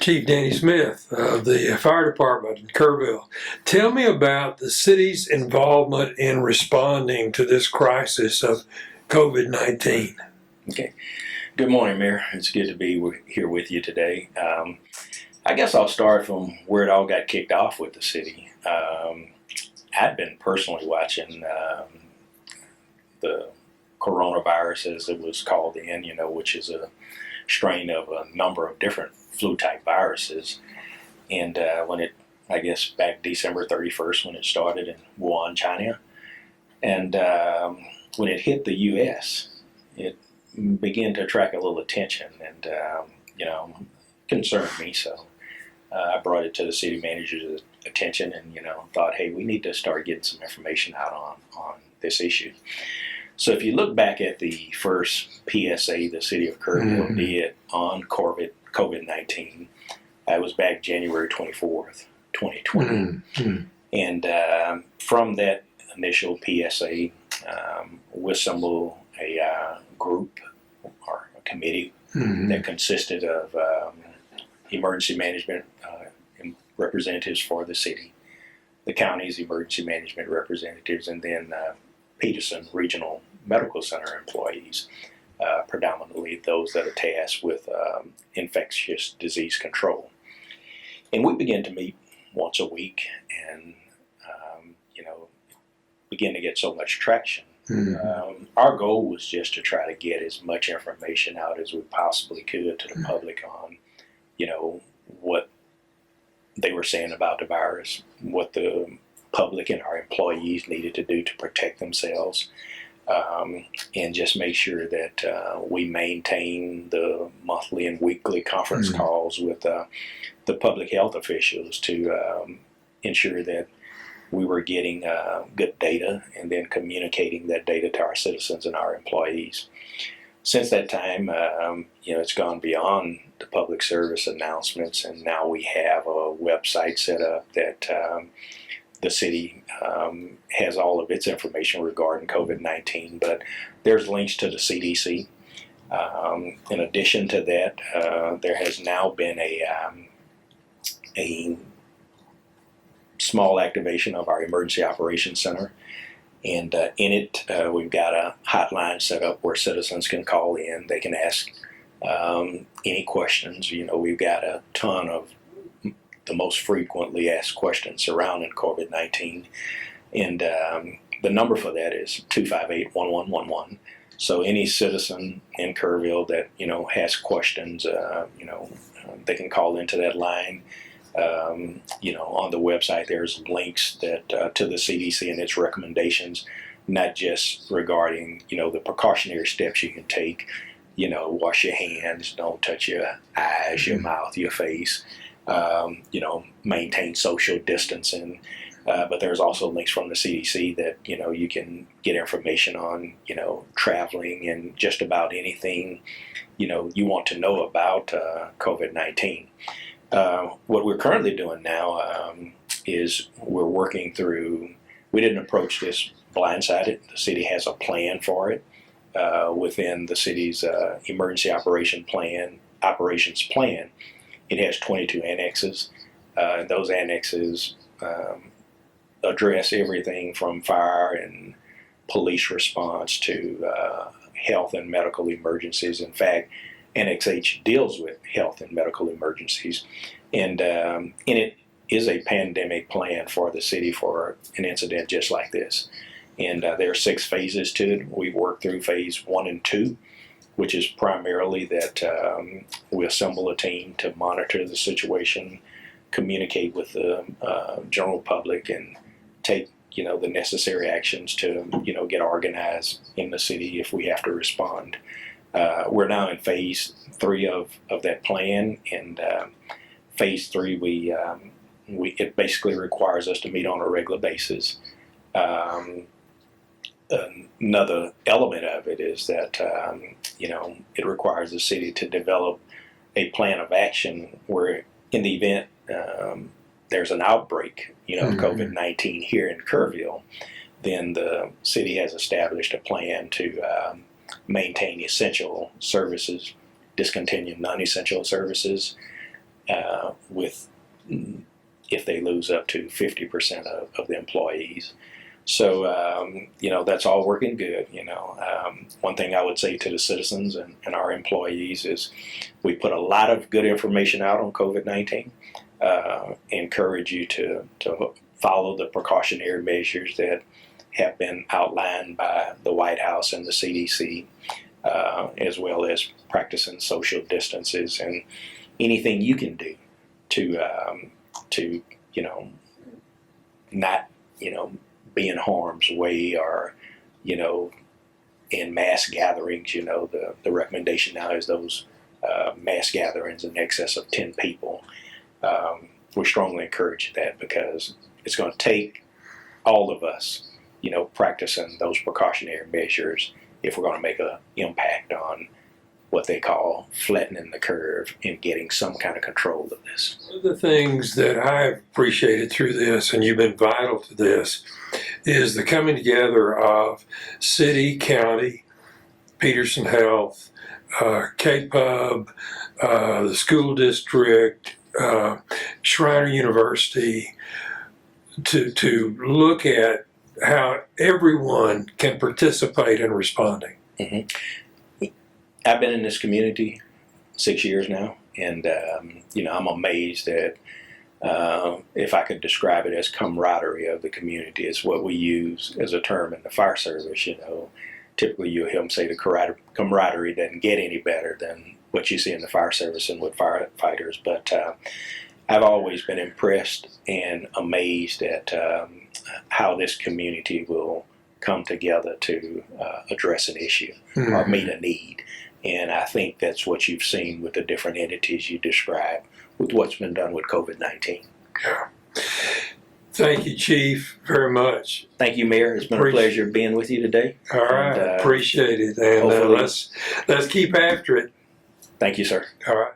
Chief Dannie Smith of the Fire Department in Kerrville. Tell me about the city's involvement in responding to this crisis of COVID-19. Okay. Good morning, Mayor. It's good to be here with you today. I guess I'll start from where it all got kicked off with the city. I'd been personally watching the coronavirus, as it was called then, which is a strain of a number of different flu-type viruses. And I guess back December 31st when it started in Wuhan, China. And when it hit the U.S., it began to attract a little attention and, concerned me. So I brought it to the city manager's attention and, thought, hey, we need to start getting some information out on this issue. So if you look back at the first PSA the city of Kerrville did on COVID-19, it was back January 24th, 2020. And from that initial PSA, we assembled a group or a committee that consisted of emergency management representatives for the city, the county's emergency management representatives, and then Peterson Regional Medical Center employees, predominantly those that are tasked with infectious disease control. And we began to meet once a week and, begin to get so much traction. Our goal was just to try to get as much information out as we possibly could to the public on, what they were saying about the virus, what the public and our employees needed to do to protect themselves, and just make sure that we maintain the monthly and weekly conference calls with the public health officials to ensure that we were getting good data and then communicating that data to our citizens and our employees. Since that time, it's gone beyond the public service announcements, and now we have a website set up that the city has all of its information regarding COVID-19, but there's links to the CDC. In addition to that, there has now been a small activation of our Emergency Operations Center. And in it, we've got a hotline set up where citizens can call in. They can ask any questions. We've got a ton of the most frequently asked questions surrounding COVID-19. And the number for that is 258-1111. So any citizen in Kerrville that, has questions, they can call into that line. On the website, there's links that to the CDC and its recommendations, not just regarding, the precautionary steps you can take, wash your hands, don't touch your eyes, your mouth, your face, maintain social distancing. But there's also links from the CDC that, you can get information on, traveling and just about anything, you want to know about COVID-19. What we're currently doing now is we're working through, we didn't approach this blindsided. The city has a plan for it within the city's emergency operations plan. It has 22 annexes. Those annexes address everything from fire and police response to health and medical emergencies. In fact, Annex H deals with health and medical emergencies, and in it is a pandemic plan for the city for an incident just like this. And there are 6 phases to it. We work through phase 1 and 2, which is primarily that we assemble a team to monitor the situation, communicate with the general public, and take the necessary actions to get organized in the city if we have to respond. We're now in phase 3 of that plan, and phase 3 it basically requires us to meet on a regular basis. Another element of it is that it requires the city to develop a plan of action where, in the event there's an outbreak, of COVID-19 here in Kerrville, then the city has established a plan to maintain essential services, discontinue non-essential services, with if they lose up to 50% of the employees. So, that's all working good. One thing I would say to the citizens and our employees is we put a lot of good information out on COVID-19. Encourage you to follow the precautionary measures that have been outlined by the White House and the CDC, as well as practicing social distances and anything you can do to not be in harm's way or in mass gatherings. The recommendation now is those mass gatherings in excess of 10 people. We strongly encourage that because it's going to take all of us practicing those precautionary measures if we're going to make an impact on what they call flattening the curve and getting some kind of control of this. One of the things that I've appreciated through this, and you've been vital to this, is the coming together of city, county, Peterson Health, K-Pub, the school district, Shriner University, to look at how everyone can participate in responding. Mm-hmm. I've been in this community 6 years now, and I'm amazed at if I could describe it as camaraderie of the community. It's what we use as a term in the fire service. Typically you'll hear them say the camaraderie doesn't get any better than what you see in the fire service and with firefighters. But I've always been impressed and amazed at how this community will come together to address an issue or meet a need. And I think that's what you've seen with the different entities you described with what's been done with COVID-19. Yeah. Thank you, Chief, very much. Thank you, Mayor. It's been a pleasure being with you today. All right, appreciate it. And let's keep after it. Thank you, sir. All right.